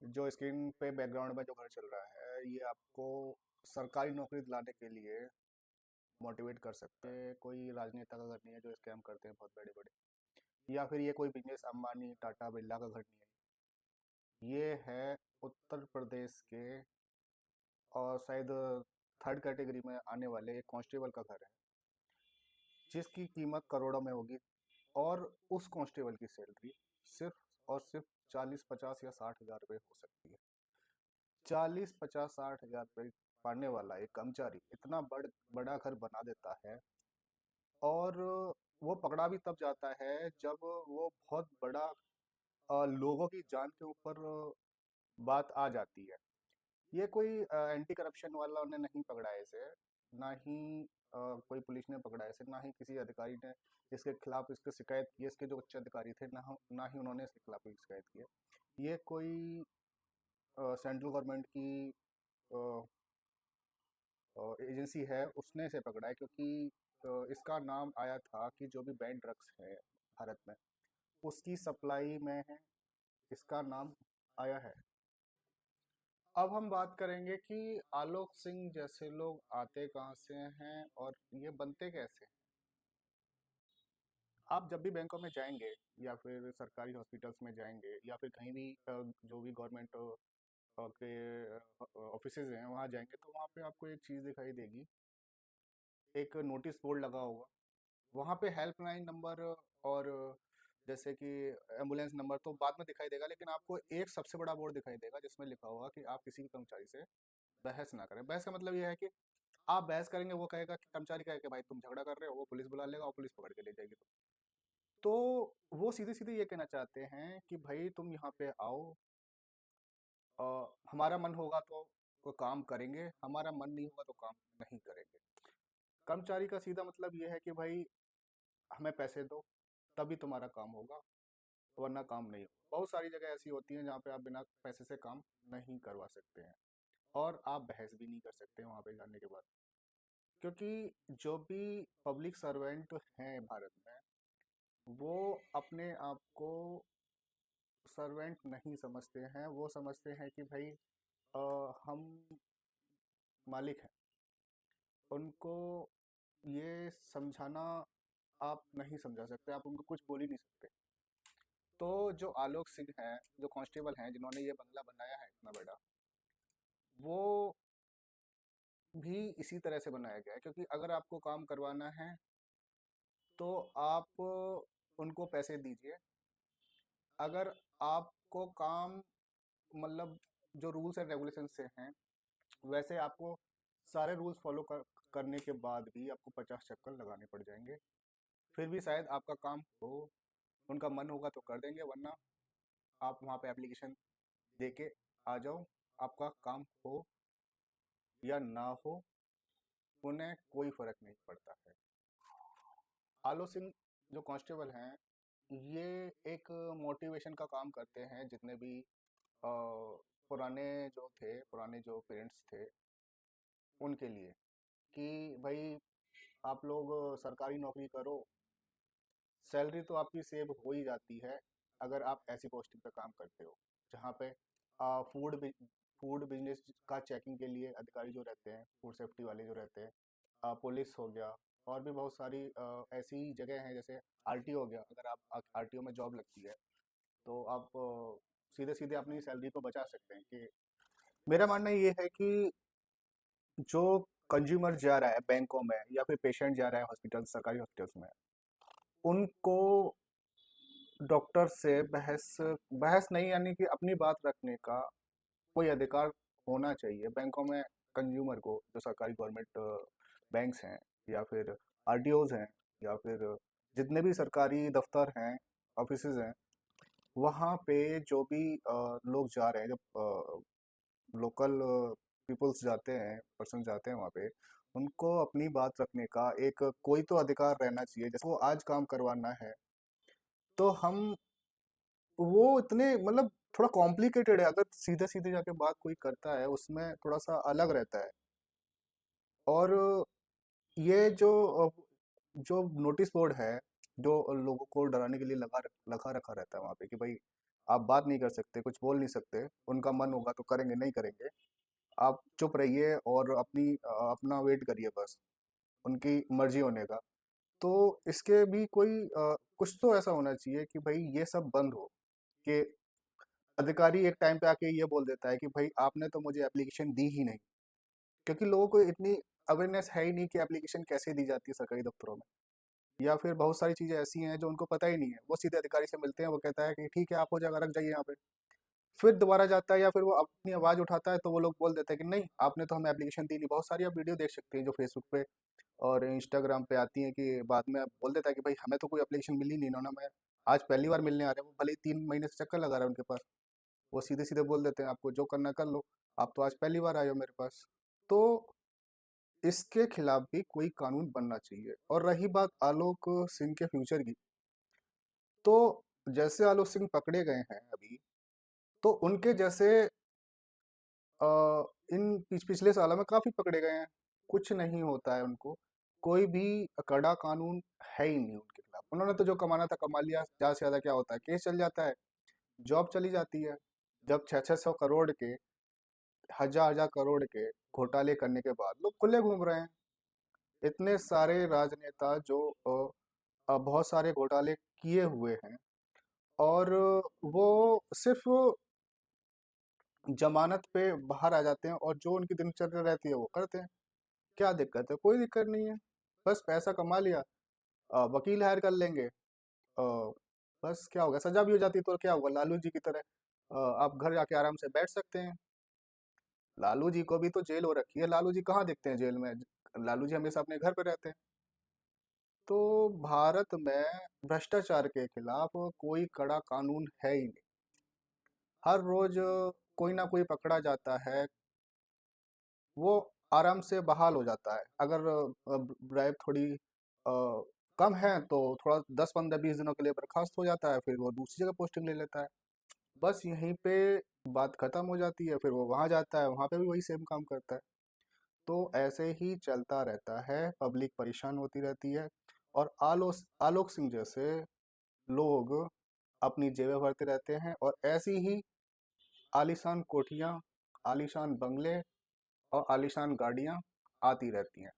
जो स्क्रीन पे बैकग्राउंड में जो घर चल रहा है ये आपको सरकारी नौकरी दिलाने के लिए मोटिवेट कर सकता है। कोई राजनेता का घर नहीं है जो स्कैम करते हैं बहुत बड़े बड़े, या फिर ये कोई बिजनेस अंबानी टाटा बिरला का घर नहीं है। ये है उत्तर प्रदेश के और शायद थर्ड कैटेगरी में आने वाले एक कांस्टेबल का घर है, जिसकी कीमत करोड़ों में होगी। और उस कांस्टेबल की सैलरी सिर्फ और सिर्फ 40 50 या 60 हज़ार रुपये हो सकती है। 40 50 60 हज़ार रुपये पाने वाला एक कर्मचारी इतना बड़ा घर बना देता है। और वो पकड़ा भी तब जाता है जब वो बहुत बड़ा लोगों की जान के ऊपर बात आ जाती है। ये कोई एंटी करप्शन वाला ने नहीं पकड़ा है इसे, ना ही कोई पुलिस ने पकड़ा है इसे, ना ही किसी अधिकारी ने इसके खिलाफ इसकी शिकायत की है। इसके जो उच्च अधिकारी थे ना ही उन्होंने इसके खिलाफ कोई शिकायत की है। ये कोई सेंट्रल गवर्नमेंट की एजेंसी है, उसने इसे पकड़ा है, क्योंकि इसका नाम आया था कि जो भी बैंड ड्रग्स है भारत में उसकी सप्लाई में है, इसका नाम आया है। अब हम बात करेंगे कि आलोक सिंह जैसे लोग आते कहाँ से हैं और ये बनते कैसे हैं। आप जब भी बैंकों में जाएंगे या फिर सरकारी हॉस्पिटल्स में जाएंगे या फिर कहीं भी जो भी गवर्नमेंट के ऑफिसेज हैं वहाँ जाएंगे तो वहाँ पे आपको एक चीज़ दिखाई देगी। एक नोटिस बोर्ड लगा होगा, वहाँ पे हेल्पलाइन नंबर और जैसे कि एम्बुलेंस नंबर तो बाद में दिखाई देगा, लेकिन आपको एक सबसे बड़ा बोर्ड दिखाई देगा जिसमें लिखा होगा कि आप किसी भी कर्मचारी से बहस ना करें। बहस का मतलब यह है कि आप बहस करेंगे, वो कहेगा कि कर्मचारी कहेगा कि भाई तुम झगड़ा कर रहे हो, वो पुलिस बुला लेगा और पुलिस पकड़ के ले जाएगी। तो वो सीधे सीधे ये कहना चाहते हैं कि भाई तुम यहाँ पे आओ, हमारा मन होगा तो काम करेंगे, हमारा मन नहीं होगा तो काम नहीं करेंगे। कर्मचारी का सीधा मतलब ये है कि भाई हमें पैसे दो तभी तुम्हारा काम होगा, वरना काम नहीं होगा। बहुत सारी जगह ऐसी होती हैं जहाँ पे आप बिना पैसे से काम नहीं करवा सकते हैं और आप बहस भी नहीं कर सकते हैं वहाँ पे जाने के बाद, क्योंकि जो भी पब्लिक सर्वेंट हैं भारत में वो अपने आप को सर्वेंट नहीं समझते हैं। वो समझते हैं कि भाई हम मालिक हैं। उनको ये समझाना आप नहीं समझा सकते, आप उनको कुछ बोल ही नहीं सकते। तो जो आलोक सिंह हैं, जो कांस्टेबल हैं जिन्होंने ये बंगला बनाया है इतना बड़ा, वो भी इसी तरह से बनाया गया है, क्योंकि अगर आपको काम करवाना है तो आप उनको पैसे दीजिए। अगर आपको काम मतलब जो रूल्स एंड रेगुलेशन से हैं वैसे आपको सारे रूल्स फॉलो करने के बाद भी आपको 50 चक्कर लगाने पड़ जाएंगे, फिर भी शायद आपका काम हो। उनका मन होगा तो कर देंगे, वरना आप वहाँ पे एप्लीकेशन दे के आ जाओ। आपका काम हो या ना हो उन्हें कोई फर्क नहीं पड़ता है। आलो सिंह जो कांस्टेबल हैं ये एक मोटिवेशन का काम करते हैं, जितने भी पुराने पुराने जो पेरेंट्स थे उनके लिए, कि भाई आप लोग सरकारी नौकरी करो, सैलरी तो आपकी सेव हो ही जाती है अगर आप ऐसी पोस्टिंग पे काम करते हो जहाँ पे फूड फूड बिजनेस का चेकिंग के लिए अधिकारी जो रहते हैं, फूड सेफ्टी वाले जो रहते हैं, पुलिस हो गया, और भी बहुत सारी ऐसी जगह हैं जैसे आरटीओ हो गया। अगर आप आरटीओ में जॉब लगती है तो आप सीधे सीधे अपनी सैलरी को बचा सकते हैं। कि मेरा मानना ये है कि जो कंज्यूमर जा रहा है बैंकों में या फिर पेशेंट जा रहा है हॉस्पिटल सरकारी हॉस्पिटल्स में, उनको डॉक्टर से बहस बहस नहीं, यानी कि अपनी बात रखने का कोई अधिकार होना चाहिए बैंकों में। कंज्यूमर को, जो सरकारी गवर्नमेंट बैंक्स हैं या फिर आरटीओज हैं या फिर जितने भी सरकारी दफ्तर हैं, ऑफिसेज हैं, वहाँ पे जो भी लोग जा रहे हैं, जब लोकल पीपल्स जाते हैं, पर्सन जाते हैं वहाँ पे, उनको अपनी बात रखने का एक कोई तो अधिकार रहना चाहिए। जैसे वो आज काम करवाना है तो हम वो इतने मतलब थोड़ा कॉम्प्लिकेटेड है, अगर सीधे सीधे जाके बात कोई करता है उसमें थोड़ा सा अलग रहता है। और ये जो नोटिस बोर्ड है जो लोगों को डराने के लिए लगा रखा रहता है वहाँ पे कि भाई आप बात नहीं कर सकते, कुछ बोल नहीं सकते, उनका मन होगा तो करेंगे, नहीं करेंगे। आप चुप रहिए और अपना वेट करिए बस, उनकी मर्जी होने का। तो इसके भी कोई कुछ तो ऐसा होना चाहिए कि भाई ये सब बंद हो, कि अधिकारी एक टाइम पे आके ये बोल देता है कि भाई आपने तो मुझे एप्लीकेशन दी ही नहीं, क्योंकि लोगों को इतनी अवेयरनेस है ही नहीं कि एप्लीकेशन कैसे दी जाती है सरकारी दफ्तरों में। या फिर बहुत सारी चीज़ें ऐसी हैं जो उनको पता ही नहीं है, वो सीधे अधिकारी से मिलते हैं, वो कहता है कि ठीक है आप हो जाएगा, रख जाइए यहाँ पे। फिर दोबारा जाता है या फिर वो अपनी आवाज़ उठाता है तो वो लोग बोल देते हैं कि नहीं आपने तो हमें एप्लीकेशन दी नहीं। बहुत सारी आप वीडियो देख सकते हैं जो फेसबुक पे और इंस्टाग्राम पे आती हैं कि बाद में बोल देता है कि भाई हमें तो कोई एप्लीकेशन मिली नहीं, इन्होंने हमें आज पहली बार मिलने आ रहे हैं, वो भले ही 3 महीने से चक्कर लगा रहा है उनके पास। वो सीधे सीधे बोल देते हैं आपको जो करना है कर लो, आप तो आज पहली बार आए हो मेरे पास। तो इसके खिलाफ भी कोई कानून बनना चाहिए। और रही बात आलोक सिंह के फ्यूचर की, तो जैसे आलोक सिंह पकड़े गए हैं अभी, तो उनके जैसे अ, इन पिछले सालों में काफी पकड़े गए हैं, कुछ नहीं होता है उनको। कोई भी कड़ा कानून है ही नहीं उनके खिलाफ। उन्होंने तो जो कमाना था कमा लिया, ज्यादा से ज्यादा क्या होता है, केस चल जाता है, जॉब चली जाती है। जब 600 600 करोड़ के, 1000 1000 करोड़ के घोटाले करने के बाद लोग खुले घूम रहे हैं। इतने सारे राजनेता जो बहुत सारे घोटाले किए हुए हैं, और वो सिर्फ जमानत पे बाहर आ जाते हैं और जो उनकी दिनचर्या रहती है वो करते हैं। क्या दिक्कत है? कोई दिक्कत नहीं है। बस पैसा कमा लिया, वकील हायर कर लेंगे, बस क्या होगा, सजा भी हो जाती है तो क्या होगा, लालू जी की तरह आप घर जाके आराम से बैठ सकते हैं। लालू जी को भी तो जेल हो रखी है, लालू जी कहाँ दिखते हैं जेल में? लालू जी हमेशा अपने घर पे रहते हैं। तो भारत में भ्रष्टाचार के खिलाफ कोई कड़ा कानून है ही नहीं। हर रोज कोई ना कोई पकड़ा जाता है, वो आराम से बहाल हो जाता है। अगर ब्राइब थोड़ी कम है तो थोड़ा 10 15 20 दिनों के लिए बर्खास्त हो जाता है, फिर वो दूसरी जगह पोस्टिंग ले लेता है। बस यहीं पे बात खत्म हो जाती है, फिर वो वहां जाता है, वहां पे भी वही सेम काम करता है। तो ऐसे ही चलता रहता है, पब्लिक परेशान होती रहती है। और आलोक सिंह जैसे लोग अपनी जेबें भरते रहते हैं, और ऐसी ही आलीशान कोठियां, आलीशान बंगले और आलीशान गाड़ियां आती रहती हैं।